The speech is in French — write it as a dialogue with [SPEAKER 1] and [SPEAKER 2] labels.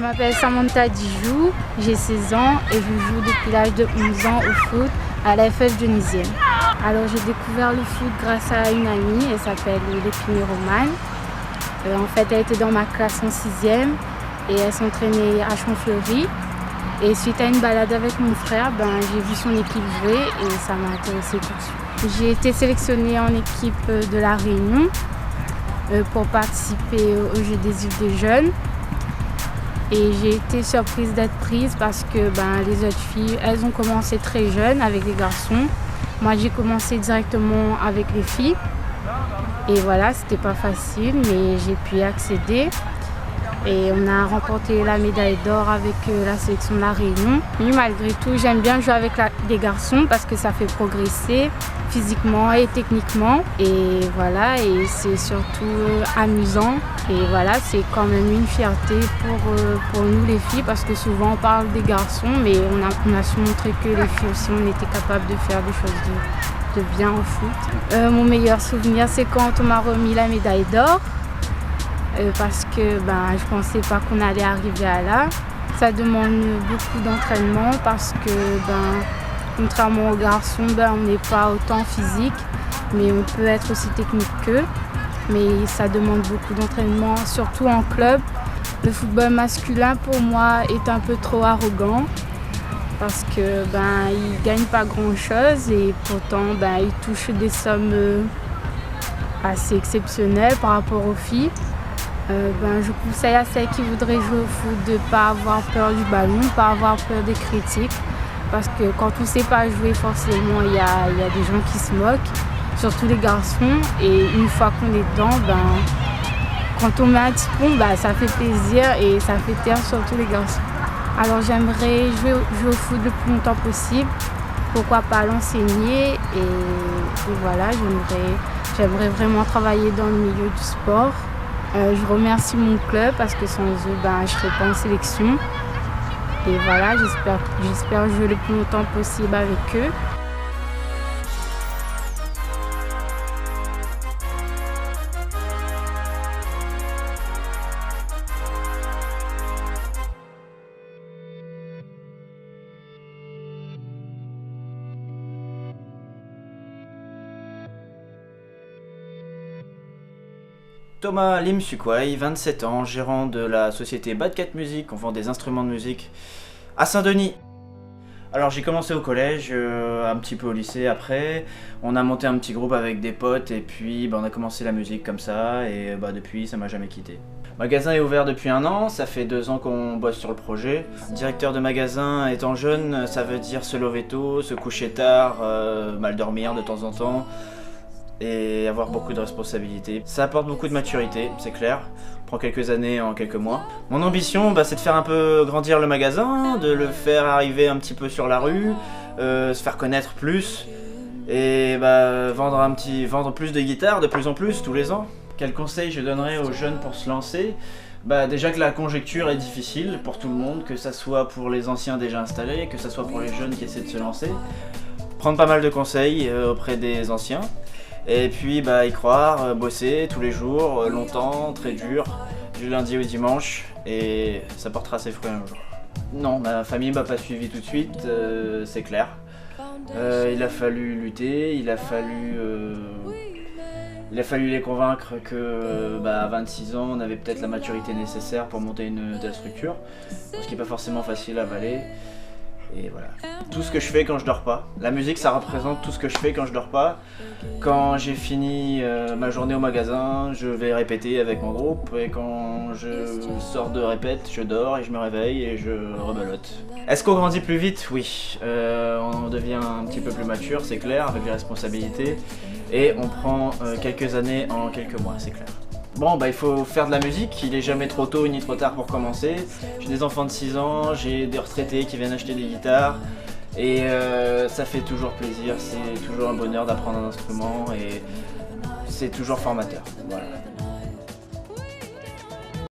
[SPEAKER 1] Je m'appelle Samantha Dijou, j'ai 16 ans et je joue depuis l'âge de 11 ans au foot à la FF Genisienne. Alors j'ai découvert le foot grâce à une amie, elle s'appelle Lépine Romane. En fait, elle était dans ma classe en 6e et elle s'entraînait à Champfleury. Et suite à une balade avec mon frère, j'ai vu son équipe jouer et ça m'a intéressée tout de suite. J'ai été sélectionnée en équipe de La Réunion pour participer aux Jeux des îles des jeunes. Et j'ai été surprise d'être prise parce que les autres filles, elles ont commencé très jeunes avec les garçons. Moi, j'ai commencé directement avec les filles. Et voilà, c'était pas facile, mais j'ai pu y accéder. Et on a remporté la médaille d'or avec la sélection de La Réunion. Mais malgré tout, j'aime bien jouer avec des garçons parce que ça fait progresser physiquement et techniquement. Et voilà, et c'est surtout amusant. Et voilà, c'est quand même une fierté pour nous les filles parce que souvent on parle des garçons, mais on a su montrer que les filles aussi, on était capables de faire des choses de bien au foot. Mon meilleur souvenir, c'est quand on m'a remis la médaille d'or. Parce que je pensais pas qu'on allait arriver à là. Ça demande beaucoup d'entraînement parce que contrairement aux garçons, on n'est pas autant physique, mais on peut être aussi technique qu'eux. Mais ça demande beaucoup d'entraînement, surtout en club. Le football masculin pour moi est un peu trop arrogant parce que ils gagnent pas grand chose et pourtant ils touchent des sommes assez exceptionnelles par rapport aux filles. Je conseille à celles qui voudraient jouer au foot de ne pas avoir peur du ballon, de ne pas avoir peur des critiques. Parce que quand on ne sait pas jouer, forcément, il y a des gens qui se moquent, surtout les garçons. Et une fois qu'on est dedans, quand on met un petit pont, ça fait plaisir et ça fait taire surtout les garçons. Alors j'aimerais jouer au foot le plus longtemps possible. Pourquoi pas l'enseigner et voilà, j'aimerais vraiment travailler dans le milieu du sport. Je remercie mon club parce que sans eux, je ne serais pas en sélection. Et voilà, j'espère jouer le plus longtemps possible avec eux.
[SPEAKER 2] Thomas Lim Sukwai, 27 ans, gérant de la société Bad Cat Music, on vend des instruments de musique à Saint-Denis. Alors j'ai commencé au collège, un petit peu au lycée après, on a monté un petit groupe avec des potes et puis on a commencé la musique comme ça et depuis ça m'a jamais quitté. Le magasin est ouvert depuis 1 an, ça fait 2 ans qu'on bosse sur le projet. Directeur de magasin étant jeune, ça veut dire se lever tôt, se coucher tard, mal dormir de temps en temps. Et avoir beaucoup de responsabilités. Ça apporte beaucoup de maturité, c'est clair. Ça prend quelques années en quelques mois. Mon ambition, c'est de faire un peu grandir le magasin, de le faire arriver un petit peu sur la rue, se faire connaître plus et vendre plus de guitares de plus en plus tous les ans. Quel conseil je donnerais aux jeunes pour se lancer ? Déjà que la conjecture est difficile pour tout le monde, que ça soit pour les anciens déjà installés, que ça soit pour les jeunes qui essaient de se lancer. Prendre pas mal de conseils auprès des anciens. Et puis y croire, bosser tous les jours, longtemps, très dur, du lundi au dimanche, et ça portera ses fruits un jour. Non, ma famille m'a pas suivi tout de suite, c'est clair. Il a fallu lutter, il a fallu les convaincre que à 26 ans, on avait peut-être la maturité nécessaire pour monter une telle structure, ce qui n'est pas forcément facile à avaler. Et voilà. Tout ce que je fais quand je dors pas. La musique, ça représente tout ce que je fais quand je dors pas. Quand j'ai fini ma journée au magasin, je vais répéter avec mon groupe. Et quand je sors de répète, je dors et je me réveille et je rebelote. Est-ce qu'on grandit plus vite ? Oui. On devient un petit peu plus mature, c'est clair, avec les responsabilités. Et on prend quelques années en quelques mois, c'est clair. Il faut faire de la musique, il est jamais trop tôt ni trop tard pour commencer. J'ai des enfants de 6 ans, j'ai des retraités qui viennent acheter des guitares. Et ça fait toujours plaisir, c'est toujours un bonheur d'apprendre un instrument et c'est toujours formateur. Voilà.